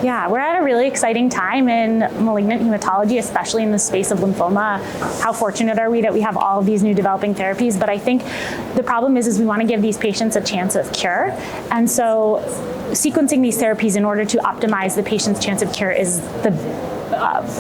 Yeah, we're at a really exciting time in malignant hematology, especially in the space of lymphoma. How fortunate are we that we have all of these new developing therapies? But I think the problem is we want to give these patients a chance of cure. And so sequencing these therapies in order to optimize the patient's chance of cure is the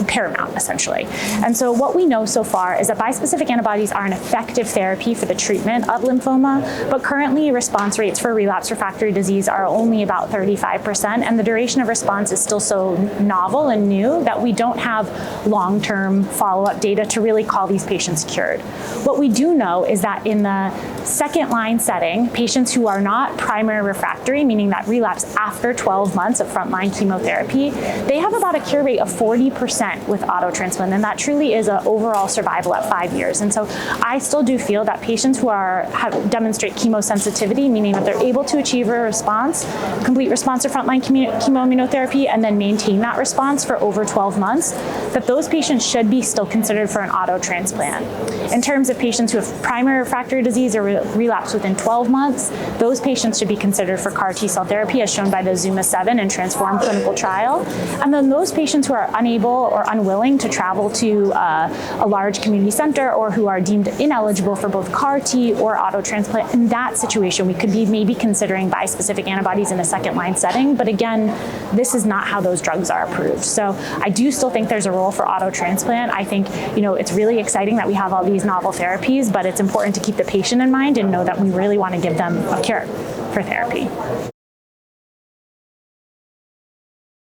paramount, essentially. And so what we know so far is that bispecific antibodies are an effective therapy for the treatment of lymphoma, but currently response rates for relapsed refractory disease are only about 35%, and the duration of response is still so novel and new that we don't have long-term follow-up data to really call these patients cured. What we do know is that in the second-line setting, patients who are not primary refractory, meaning that relapse after 12 months of frontline chemotherapy, they have about a cure rate of 40% with auto transplant, and that truly is an overall survival at 5 years. And so I still do feel that patients who demonstrate chemosensitivity, meaning that they're able to achieve a response, complete response to frontline chemoimmunotherapy, and then maintain that response for over 12 months, that those patients should be still considered for an auto transplant. In terms of patients who have primary refractory disease or relapse within 12 months, those patients should be considered for CAR T-cell therapy as shown by the ZUMA-7 and Transform clinical trial. And then those patients who are unable or unwilling to travel to a large community center or who are deemed ineligible for both CAR T or auto transplant, in that situation we could be maybe considering bispecific antibodies in a second line setting. But again, this is not how those drugs are approved. So I do still think there's a role for auto transplant. I think it's really exciting that we have all these novel therapies, but it's important to keep the patient in mind and know that we really want to give them a cure for therapy.